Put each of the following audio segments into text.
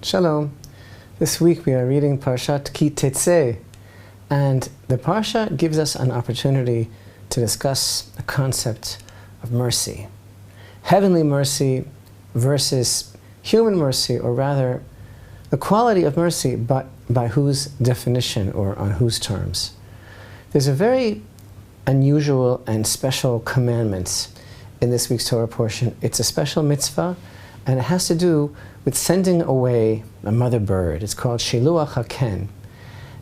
Shalom. This week we are reading Parashat Ki Teitzei, and the Parsha gives us an opportunity to discuss the concept of mercy. Heavenly mercy versus human mercy, or rather, the quality of mercy, but by whose definition or on whose terms. There's a very unusual and special commandment in this week's Torah portion. It's a special mitzvah, and it has to do with sending away a mother bird. It's called shiluach haken.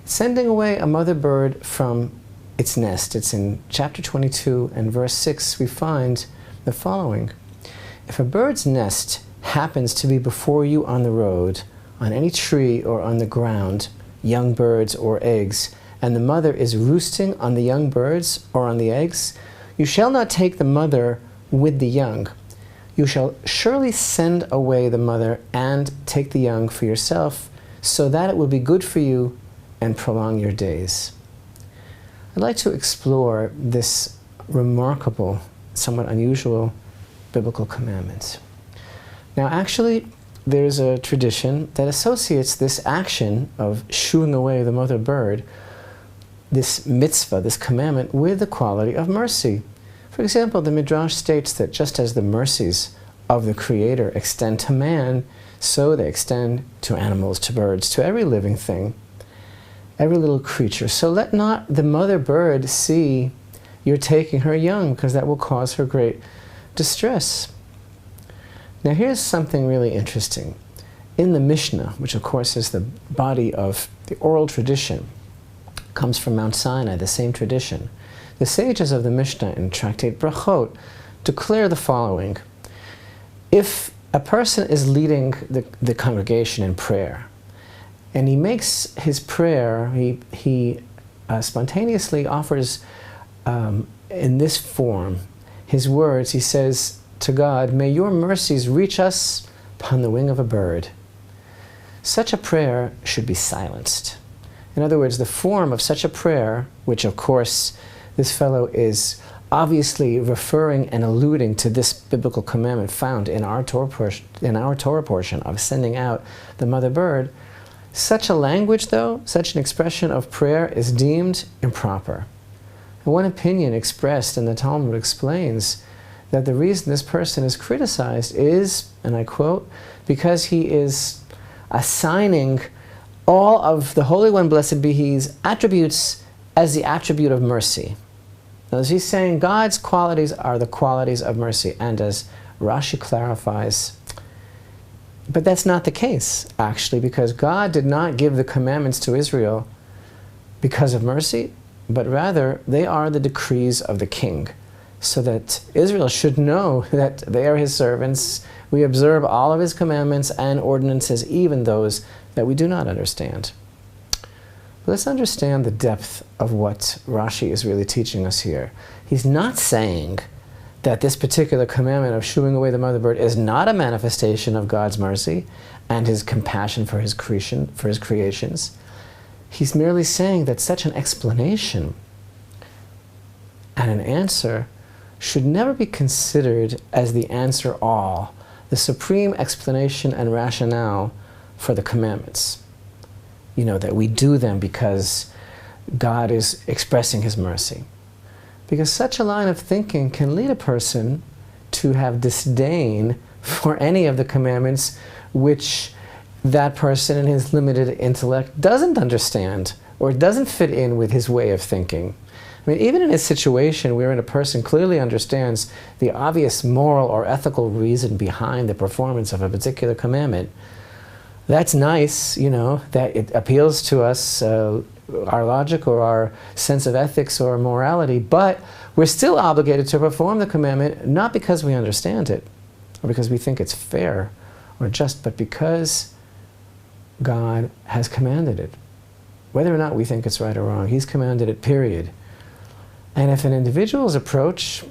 Sending away a mother bird from its nest. It's in chapter 22 and verse 6 we find the following. If a bird's nest happens to be before you on the road, on any tree or on the ground, young birds or eggs, and the mother is roosting on the young birds or on the eggs, you shall not take the mother with the young. You shall surely send away the mother and take the young for yourself, so that it will be good for you and prolong your days. I'd like to explore this remarkable, somewhat unusual biblical commandment. Now, actually, there's a tradition that associates this action of shooing away the mother bird, this mitzvah, this commandment, with the quality of mercy. For example, the Midrash states that just as the mercies of the Creator extend to man, so they extend to animals, to birds, to every living thing, every little creature. So let not the mother bird see you're taking her young, because that will cause her great distress. Now here's something really interesting. In the Mishnah, which of course is the body of the oral tradition, comes from Mount Sinai, the same tradition, the sages of the Mishnah in Tractate Brachot declare the following. If a person is leading the congregation in prayer, and he makes his prayer, he spontaneously offers in this form his words. He says to God, "May your mercies reach us upon the wing of a bird." Such a prayer should be silenced. In other words, the form of such a prayer, which of course this fellow is obviously referring and alluding to this biblical commandment found in our Torah portion of sending out the mother bird, such a language, though, such an expression of prayer is deemed improper. And one opinion expressed in the Talmud explains that the reason this person is criticized is, and I quote, because he is assigning all of the Holy One, blessed be He's attributes as the attribute of mercy. Now, as he's saying, God's qualities are the qualities of mercy, and as Rashi clarifies, but that's not the case, actually, because God did not give the commandments to Israel because of mercy, but rather they are the decrees of the king, so that Israel should know that they are his servants. We observe all of his commandments and ordinances, even those that we do not understand. But let's understand the depth of what Rashi is really teaching us here. He's not saying that this particular commandment of shooing away the mother bird is not a manifestation of God's mercy and his compassion for his creations. He's merely saying that such an explanation and an answer should never be considered as the answer all, the supreme explanation and rationale for the commandments. You know, that we do them because God is expressing his mercy. Because such a line of thinking can lead a person to have disdain for any of the commandments which that person in his limited intellect doesn't understand or doesn't fit in with his way of thinking. I mean, even in a situation wherein a person clearly understands the obvious moral or ethical reason behind the performance of a particular commandment, that's nice, you know, that it appeals to us, our logic or our sense of ethics or morality, but we're still obligated to perform the commandment, not because we understand it, or because we think it's fair or just, but because God has commanded it. Whether or not we think it's right or wrong, he's commanded it, period. And if an individual's approach,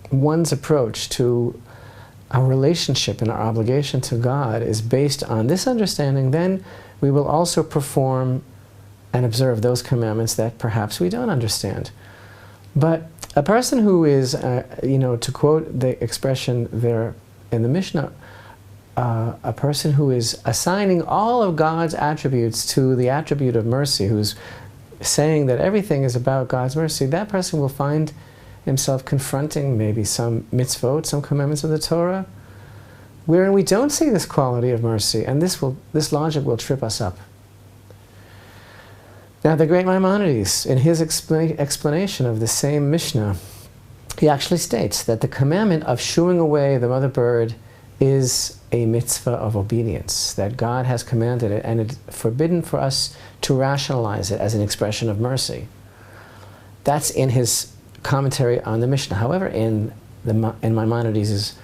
one's approach to our relationship and our obligation to God is based on this understanding, then we will also perform and observe those commandments that perhaps we don't understand. But a person who is, to quote the expression there in the Mishnah, a person who is assigning all of God's attributes to the attribute of mercy, who's saying that everything is about God's mercy, that person will find himself confronting maybe some mitzvot, some commandments of the Torah, wherein we don't see this quality of mercy, and this logic will trip us up. Now, the great Maimonides, in his explanation of the same Mishnah, he actually states that the commandment of shooing away the mother bird is a mitzvah of obedience, that God has commanded it, and it's forbidden for us to rationalize it as an expression of mercy. That's in his commentary on the Mishnah. However, in Maimonides'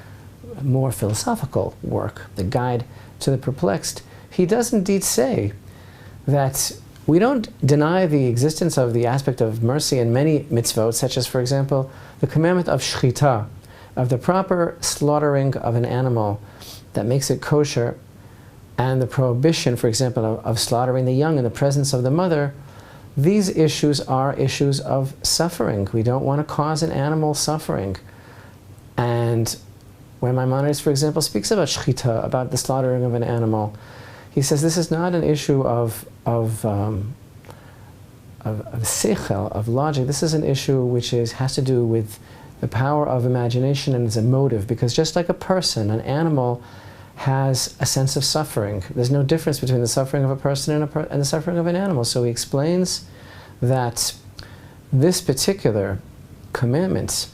more philosophical work, The Guide to the Perplexed, he does indeed say that we don't deny the existence of the aspect of mercy in many mitzvot, such as, for example, the commandment of shchita, of the proper slaughtering of an animal that makes it kosher, and the prohibition, for example, of slaughtering the young in the presence of the mother. These issues are issues of suffering. We don't want to cause an animal suffering. And when Maimonides, for example, speaks about shchita, about the slaughtering of an animal, he says this is not an issue of seichel, of logic. This is an issue which has to do with the power of imagination and is a motive, because just like a person, an animal has a sense of suffering. There's no difference between the suffering of a person and the suffering of an animal. So he explains that this particular commandment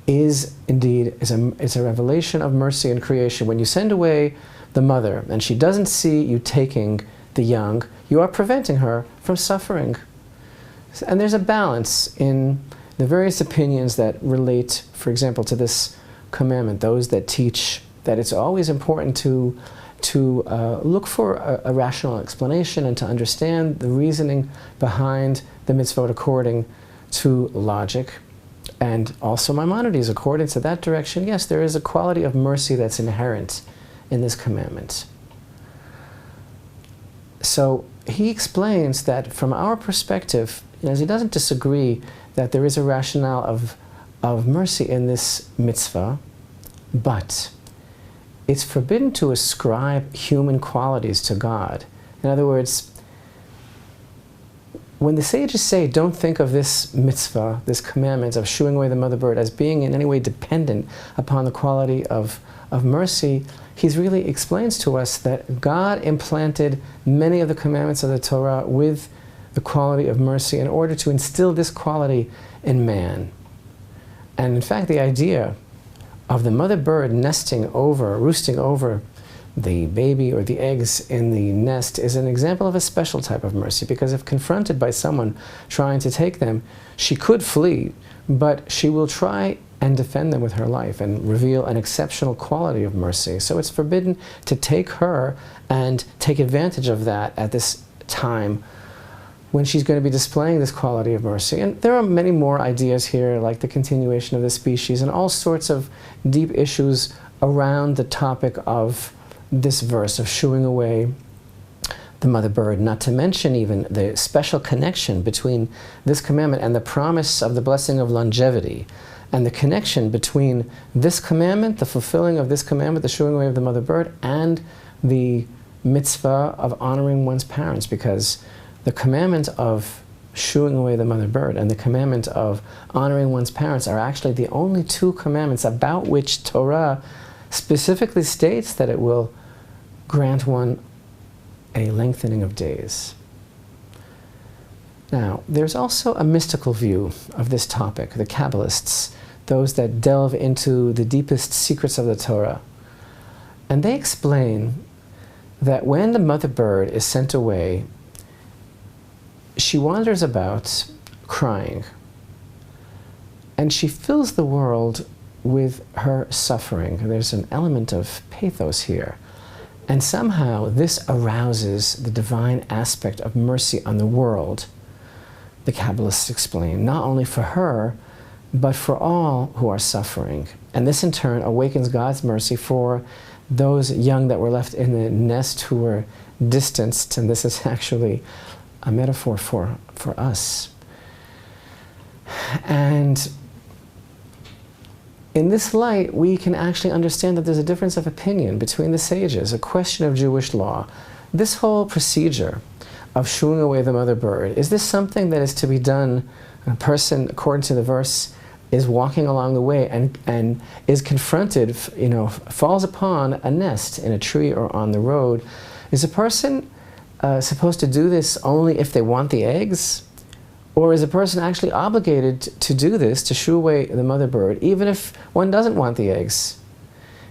is indeed it's a revelation of mercy in creation. When you send away the mother and she doesn't see you taking the young, you are preventing her from suffering. And there's a balance in the various opinions that relate, for example, to this commandment. Those that teach that it's always important to look for a rational explanation and to understand the reasoning behind the mitzvot according to logic. And also Maimonides, according to that direction, yes, there is a quality of mercy that's inherent in this commandment. So he explains that from our perspective, he doesn't disagree that there is a rationale of mercy in this mitzvah, but it's forbidden to ascribe human qualities to God. In other words, when the sages say don't think of this mitzvah, this commandment of shooing away the mother bird, as being in any way dependent upon the quality of mercy, he really explains to us that God implanted many of the commandments of the Torah with the quality of mercy in order to instill this quality in man. And in fact, the idea of the mother bird roosting over the baby or the eggs in the nest is an example of a special type of mercy, because if confronted by someone trying to take them, she could flee, but she will try and defend them with her life and reveal an exceptional quality of mercy. So it's forbidden to take her and take advantage of that at this time when she's going to be displaying this quality of mercy. And there are many more ideas here, like the continuation of the species and all sorts of deep issues around the topic of this verse of shooing away the mother bird, not to mention even the special connection between this commandment and the promise of the blessing of longevity, and the connection between this commandment, the fulfilling of this commandment, the shooing away of the mother bird, and the mitzvah of honoring one's parents, because the commandment of shooing away the mother bird and the commandment of honoring one's parents are actually the only two commandments about which Torah specifically states that it will grant one a lengthening of days. Now, there's also a mystical view of this topic, the Kabbalists, those that delve into the deepest secrets of the Torah. And they explain that when the mother bird is sent away, she wanders about crying, and she fills the world with her suffering. There's an element of pathos here. And somehow this arouses the divine aspect of mercy on the world, the Kabbalists explain, not only for her, but for all who are suffering. And this in turn awakens God's mercy for those young that were left in the nest who were distanced, and this is actually a metaphor for us. And in this light, we can actually understand that there's a difference of opinion between the sages, a question of Jewish law. This whole procedure of shooing away the mother bird, is this something that is to be done, a person, according to the verse, is walking along the way and is confronted, falls upon a nest in a tree or on the road? Is a person supposed to do this only if they want the eggs? Or is a person actually obligated to do this, to shoo away the mother bird, even if one doesn't want the eggs?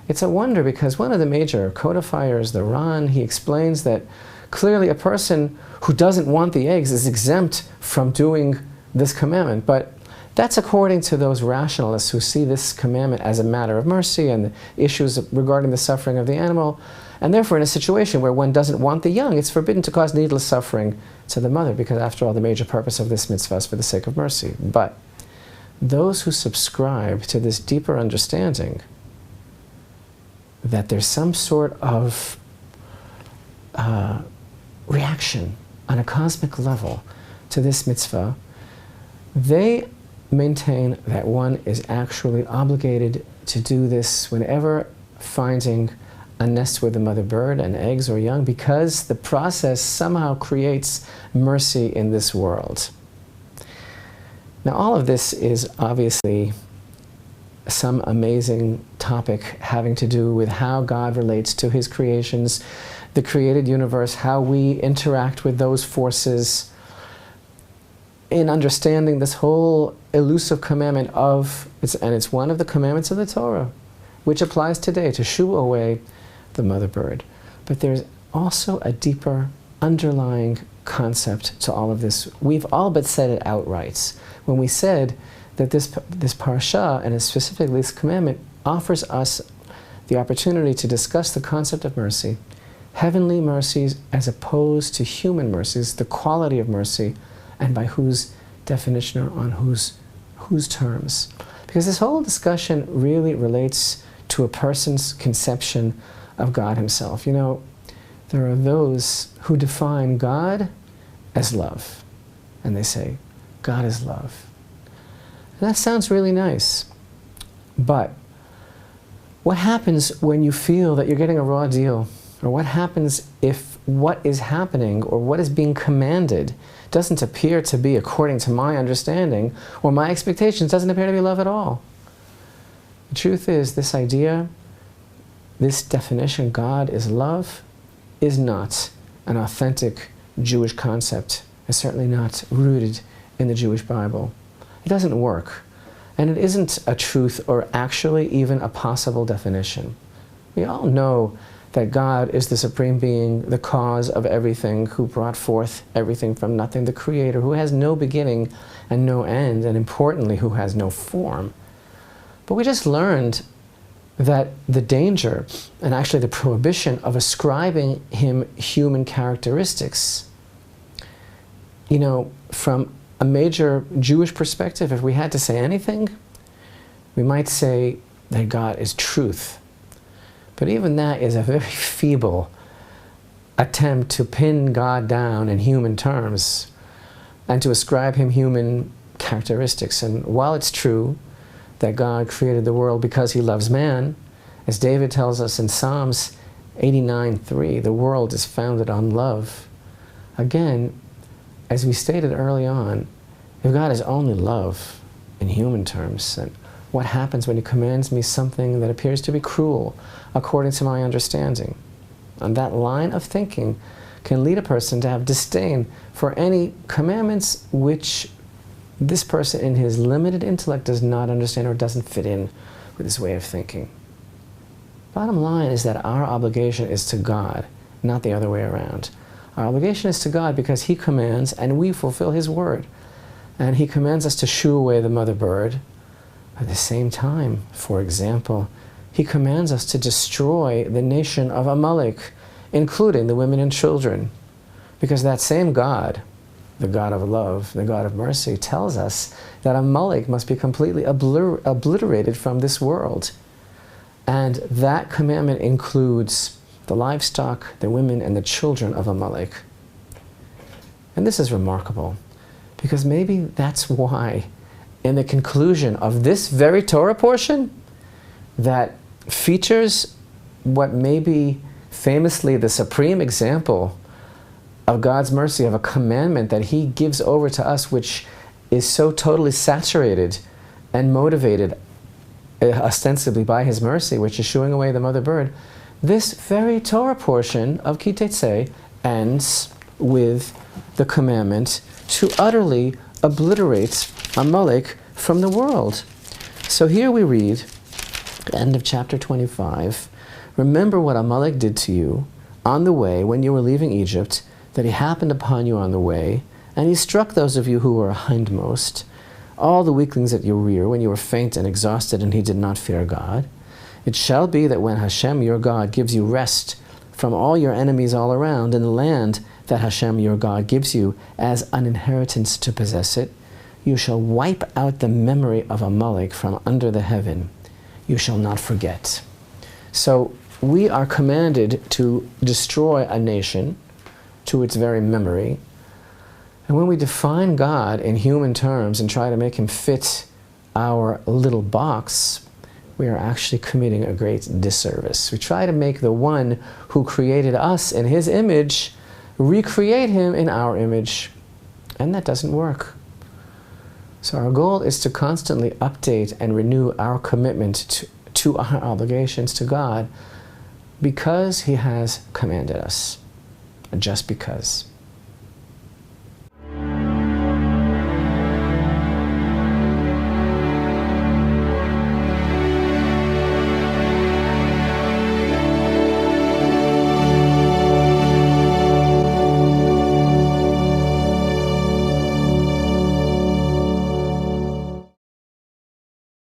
It's a wonder, because one of the major codifiers, the Ran, he explains that clearly a person who doesn't want the eggs is exempt from doing this commandment. But that's according to those rationalists who see this commandment as a matter of mercy and the issues regarding the suffering of the animal. And therefore, in a situation where one doesn't want the young, it's forbidden to cause needless suffering to the mother, because after all, the major purpose of this mitzvah is for the sake of mercy. But those who subscribe to this deeper understanding that there's some sort of reaction on a cosmic level to this mitzvah, they maintain that one is actually obligated to do this whenever finding a nest with a mother bird and eggs or young, because the process somehow creates mercy in this world. Now, all of this is obviously some amazing topic having to do with how God relates to his creations, the created universe, how we interact with those forces in understanding this whole elusive commandment and it's one of the commandments of the Torah, which applies today, to shoo away the mother bird. But there's also a deeper underlying concept to all of this. We've all but said it outright when we said that this parasha, and specifically this commandment, offers us the opportunity to discuss the concept of mercy, heavenly mercies as opposed to human mercies, the quality of mercy, and by whose definition or on whose terms. Because this whole discussion really relates to a person's conception of God himself. There are those who define God as love, and they say, God is love. And that sounds really nice, but what happens when you feel that you're getting a raw deal? Or what happens if what is happening or what is being commanded doesn't appear to be according to my understanding or my expectations, doesn't appear to be love at all? The truth is, this idea, this definition, God is love, is not an authentic Jewish concept. It's certainly not rooted in the Jewish Bible. It doesn't work. And it isn't a truth or actually even a possible definition. We all know that God is the supreme being, the cause of everything, who brought forth everything from nothing, the creator, who has no beginning and no end, and importantly, who has no form. But we just learned that the danger, and actually the prohibition, of ascribing him human characteristics, from a major Jewish perspective, if we had to say anything, we might say that God is truth. But even that is a very feeble attempt to pin God down in human terms and to ascribe him human characteristics. And while it's true that God created the world because he loves man, as David tells us in Psalms 89:3, the world is founded on love. Again, as we stated early on, if God is only love in human terms, then what happens when he commands me something that appears to be cruel according to my understanding? And that line of thinking can lead a person to have disdain for any commandments which this person in his limited intellect does not understand or doesn't fit in with his way of thinking. Bottom line is that our obligation is to God, not the other way around. Our obligation is to God because he commands and we fulfill his word. And he commands us to shoo away the mother bird. At the same time, for example, he commands us to destroy the nation of Amalek, including the women and children. Because that same God, the God of love, the God of mercy, tells us that Amalek must be completely obliterated from this world. And that commandment includes the livestock, the women, and the children of Amalek. And this is remarkable, because maybe that's why, in the conclusion of this very Torah portion, that features what may be famously the supreme example of God's mercy, of a commandment that He gives over to us, which is so totally saturated and motivated ostensibly by His mercy, which is shooing away the mother bird. This very Torah portion of Ki Teitzei ends with the commandment to utterly obliterate Amalek from the world. So here we read, end of chapter 25, remember what Amalek did to you on the way when you were leaving Egypt, that he happened upon you on the way, and he struck those of you who were hindmost, all the weaklings at your rear, when you were faint and exhausted, and he did not fear God. It shall be that when Hashem your God gives you rest from all your enemies all around in the land that Hashem your God gives you as an inheritance to possess it, you shall wipe out the memory of Amalek from under the heaven. You shall not forget. So we are commanded to destroy a nation to its very memory. And when we define God in human terms and try to make Him fit our little box, we are actually committing a great disservice. We try to make the one who created us in His image recreate Him in our image, and that doesn't work. So our goal is to constantly update and renew our commitment to our obligations to God, because He has commanded us, just because.